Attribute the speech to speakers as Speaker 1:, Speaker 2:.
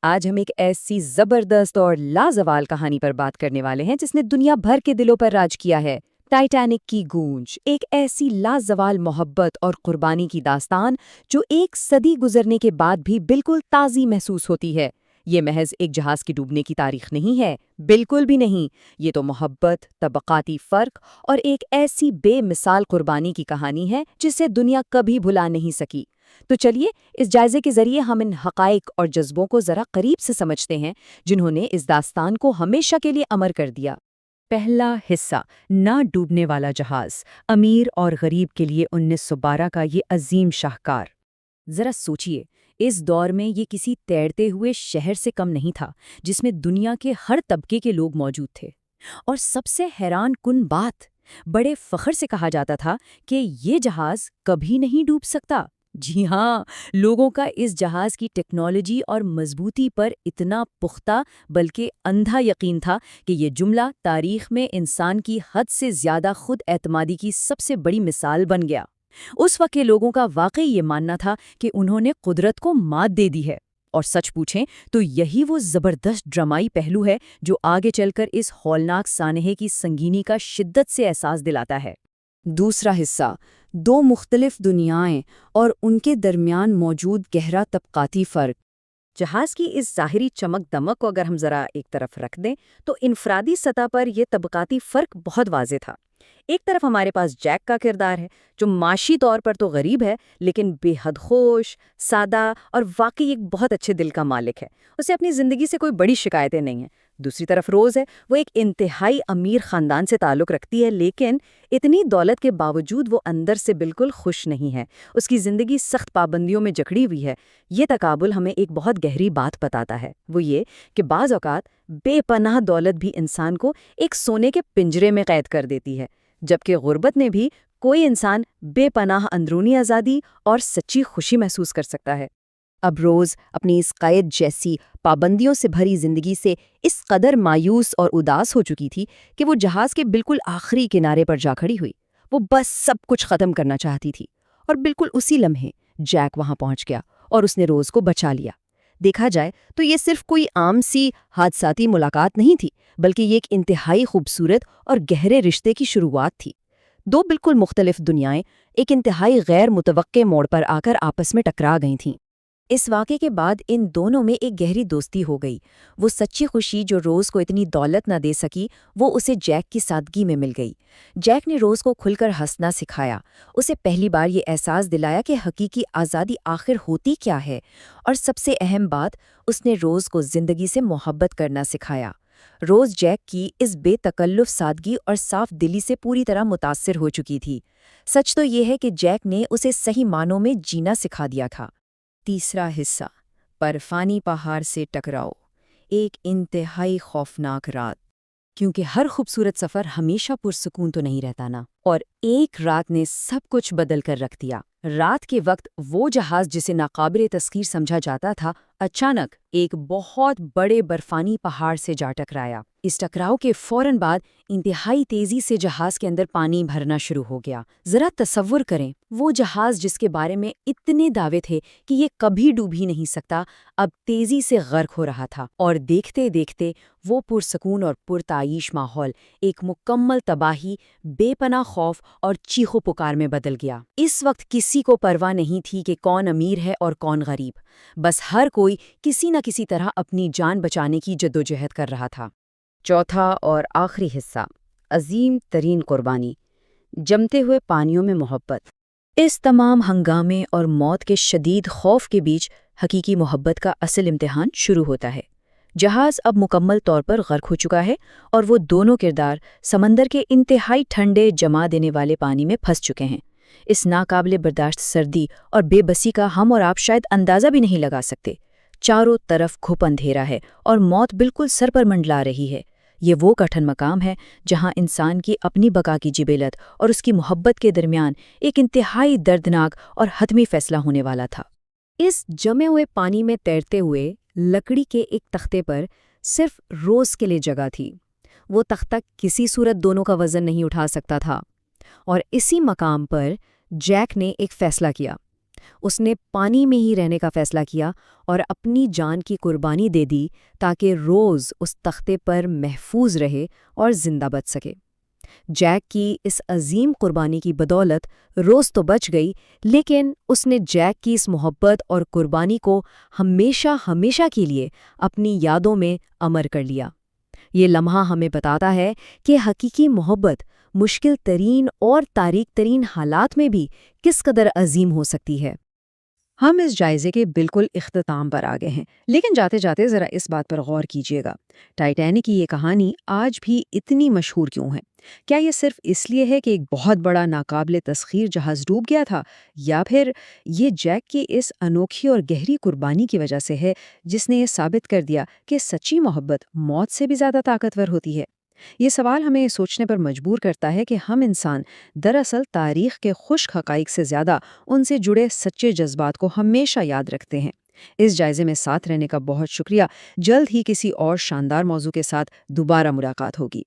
Speaker 1: آج ہم ایک ایسی زبردست اور لازوال کہانی پر بات کرنے والے ہیں جس نے دنیا بھر کے دلوں پر راج کیا ہے۔ ٹائٹینک کی گونج، ایک ایسی لازوال محبت اور قربانی کی داستان جو ایک صدی گزرنے کے بعد بھی بالکل تازی محسوس ہوتی ہے۔ یہ محض ایک جہاز کے ڈوبنے کی تاریخ نہیں ہے، بالکل بھی نہیں۔ یہ تو محبت، طبقاتی فرق اور ایک ایسی بے مثال قربانی کی کہانی ہے جسے دنیا کبھی بھلا نہیں سکی۔ تو چلیے اس جائزے کے ذریعے ہم ان حقائق اور جذبوں کو ذرا قریب سے سمجھتے ہیں جنہوں نے اس داستان کو ہمیشہ کے لیے امر کر دیا۔ پہلا حصہ، نہ ڈوبنے والا جہاز، امیر اور غریب کے لیے 1912 کا یہ عظیم شاہکار۔ ذرا سوچئے، اس دور میں یہ کسی تیرتے ہوئے شہر سے کم نہیں تھا جس میں دنیا کے ہر طبقے کے لوگ موجود تھے۔ اور سب سے حیران کن بات، بڑے فخر سے کہا جاتا تھا کہ یہ جہاز کبھی نہیں ڈوب سکتا۔ جی ہاں، لوگوں کا اس جہاز کی ٹیکنالوجی اور مضبوطی پر اتنا پختہ بلکہ اندھا یقین تھا کہ یہ جملہ تاریخ میں انسان کی حد سے زیادہ خود اعتمادی کی سب سے بڑی مثال بن گیا۔ اس وقت کے لوگوں کا واقعی یہ ماننا تھا کہ انہوں نے قدرت کو مات دے دی ہے، اور سچ پوچھیں تو یہی وہ زبردست ڈرامائی پہلو ہے جو آگے چل کر اس ہولناک سانحے کی سنگینی کا شدت سے احساس دلاتا ہے۔ دوسرا حصہ، دو مختلف دنیائیں اور ان کے درمیان موجود گہرا طبقاتی فرق۔ جہاز کی اس ظاہری چمک دمک کو اگر ہم ذرا ایک طرف رکھ دیں تو انفرادی سطح پر یہ طبقاتی فرق بہت واضح تھا۔ ایک طرف ہمارے پاس جیک کا کردار ہے جو معاشی طور پر تو غریب ہے لیکن بے حد خوش، سادہ اور واقعی ایک بہت اچھے دل کا مالک ہے۔ اسے اپنی زندگی سے کوئی بڑی شکایتیں نہیں ہیں۔ دوسری طرف روز ہے، وہ ایک انتہائی امیر خاندان سے تعلق رکھتی ہے لیکن اتنی دولت کے باوجود وہ اندر سے بالکل خوش نہیں ہے۔ اس کی زندگی سخت پابندیوں میں جکڑی ہوئی ہے۔ یہ تقابل ہمیں ایک بہت گہری بات بتاتا ہے، وہ یہ کہ بعض اوقات بے پناہ دولت بھی انسان کو ایک سونے کے پنجرے میں قید کر دیتی ہے، جبکہ غربت میں بھی کوئی انسان بے پناہ اندرونی آزادی اور سچی خوشی محسوس کر سکتا ہے۔ اب روز اپنی اس قید جیسی پابندیوں سے بھری زندگی سے اس قدر مایوس اور اداس ہو چکی تھی کہ وہ جہاز کے بالکل آخری کنارے پر جا کھڑی ہوئی۔ وہ بس سب کچھ ختم کرنا چاہتی تھی، اور بالکل اسی لمحے جیک وہاں پہنچ گیا اور اس نے روز کو بچا لیا۔ دیکھا جائے تو یہ صرف کوئی عام سی حادثاتی ملاقات نہیں تھی، بلکہ یہ ایک انتہائی خوبصورت اور گہرے رشتے کی شروعات تھی۔ دو بالکل مختلف دنیائیں ایک انتہائی غیر متوقع موڑ پر آ کر آپس میں ٹکرا گئی تھیں۔ اس واقعے کے بعد ان دونوں میں ایک گہری دوستی ہو گئی۔ وہ سچی خوشی جو روز کو اتنی دولت نہ دے سکی، وہ اسے جیک کی سادگی میں مل گئی۔ جیک نے روز کو کھل کر ہنسنا سکھایا، اسے پہلی بار یہ احساس دلایا کہ حقیقی آزادی آخر ہوتی کیا ہے، اور سب سے اہم بات، اس نے روز کو زندگی سے محبت کرنا سکھایا۔ روز جیک کی اس بے تکلف سادگی اور صاف دلی سے پوری طرح متاثر ہو چکی تھی۔ سچ تو یہ ہے کہ جیک نے اسے صحیح معنوں میں جینا سکھا دیا تھا۔ تیسرا حصہ، برفانی پہاڑ سے ٹکراؤ، ایک انتہائی خوفناک رات۔ کیونکہ ہر خوبصورت سفر ہمیشہ پرسکون تو نہیں رہتا نا، اور ایک رات نے سب کچھ بدل کر رکھ دیا۔ رات کے وقت وہ جہاز جسے ناقابل تسخیر سمجھا جاتا تھا، اچانک ایک بہت بڑے برفانی پہاڑ سے جا ٹکرایا۔ اس ٹکراؤ کے فوراً بعد انتہائی تیزی سے جہاز کے اندر پانی بھرنا شروع ہو گیا۔ ذرا تصور کریں، وہ جہاز جس کے بارے میں اتنے دعوے تھے کہ یہ کبھی ڈوب ہی نہیں سکتا، اب تیزی سے غرق ہو رہا تھا، اور دیکھتے دیکھتے وہ پرسکون اور پرتعیش ماحول ایک مکمل تباہی، بے پناہ خوف اور چیخو پکار میں بدل گیا۔ اس وقت کسی کو پرواہ نہیں تھی کہ کون امیر ہے اور کون غریب، بس ہر کوئی کسی نہ کسی طرح اپنی جان بچانے کی جدوجہد کر رہا تھا۔ چوتھا اور آخری حصہ، عظیم ترین قربانی، جمتے ہوئے پانیوں میں محبت۔ اس تمام ہنگامے اور موت کے شدید خوف کے بیچ حقیقی محبت کا اصل امتحان شروع ہوتا ہے۔ جہاز اب مکمل طور پر غرق ہو چکا ہے، اور وہ دونوں کردار سمندر کے انتہائی ٹھنڈے جما دینے والے پانی میں پھنس چکے ہیں۔ اس ناقابل برداشت سردی اور بے بسی کا ہم اور آپ شاید اندازہ بھی نہیں لگا سکتے۔ چاروں طرف گھپ اندھیرا ہے اور موت بالکل سر پر منڈلا رہی ہے۔ یہ وہ کٹھن مقام ہے جہاں انسان کی اپنی بقا کی جبلت اور اس کی محبت کے درمیان ایک انتہائی دردناک اور حتمی فیصلہ ہونے والا تھا۔ اس جمے ہوئے پانی میں تیرتے ہوئے لکڑی کے ایک تختے پر صرف روز کے لیے جگہ تھی۔ وہ تختہ کسی صورت دونوں کا وزن نہیں اٹھا سکتا تھا، اور اسی مقام پر جیک نے ایک فیصلہ کیا۔ اس نے پانی میں ہی رہنے کا فیصلہ کیا اور اپنی جان کی قربانی دے دی تاکہ روز اس تختے پر محفوظ رہے اور زندہ بچ سکے۔ جیک کی اس عظیم قربانی کی بدولت روز تو بچ گئی، لیکن اس نے جیک کی اس محبت اور قربانی کو ہمیشہ ہمیشہ کے لیے اپنی یادوں میں امر کر لیا۔ یہ لمحہ ہمیں بتاتا ہے کہ حقیقی محبت مشکل ترین اور تاریک ترین حالات میں بھی کس قدر عظیم ہو سکتی ہے۔ ہم اس جائزے کے بالکل اختتام پر آ گئے ہیں، لیکن جاتے جاتے ذرا اس بات پر غور کیجیے گا، ٹائٹینک کی یہ کہانی آج بھی اتنی مشہور کیوں ہے؟ کیا یہ صرف اس لیے ہے کہ ایک بہت بڑا ناقابل تسخیر جہاز ڈوب گیا تھا، یا پھر یہ جیک کی اس انوکھی اور گہری قربانی کی وجہ سے ہے جس نے یہ ثابت کر دیا کہ سچی محبت موت سے بھی زیادہ طاقتور ہوتی ہے؟ یہ سوال ہمیں سوچنے پر مجبور کرتا ہے کہ ہم انسان دراصل تاریخ کے خشک حقائق سے زیادہ ان سے جڑے سچے جذبات کو ہمیشہ یاد رکھتے ہیں۔ اس جائزے میں ساتھ رہنے کا بہت شکریہ۔ جلد ہی کسی اور شاندار موضوع کے ساتھ دوبارہ ملاقات ہوگی۔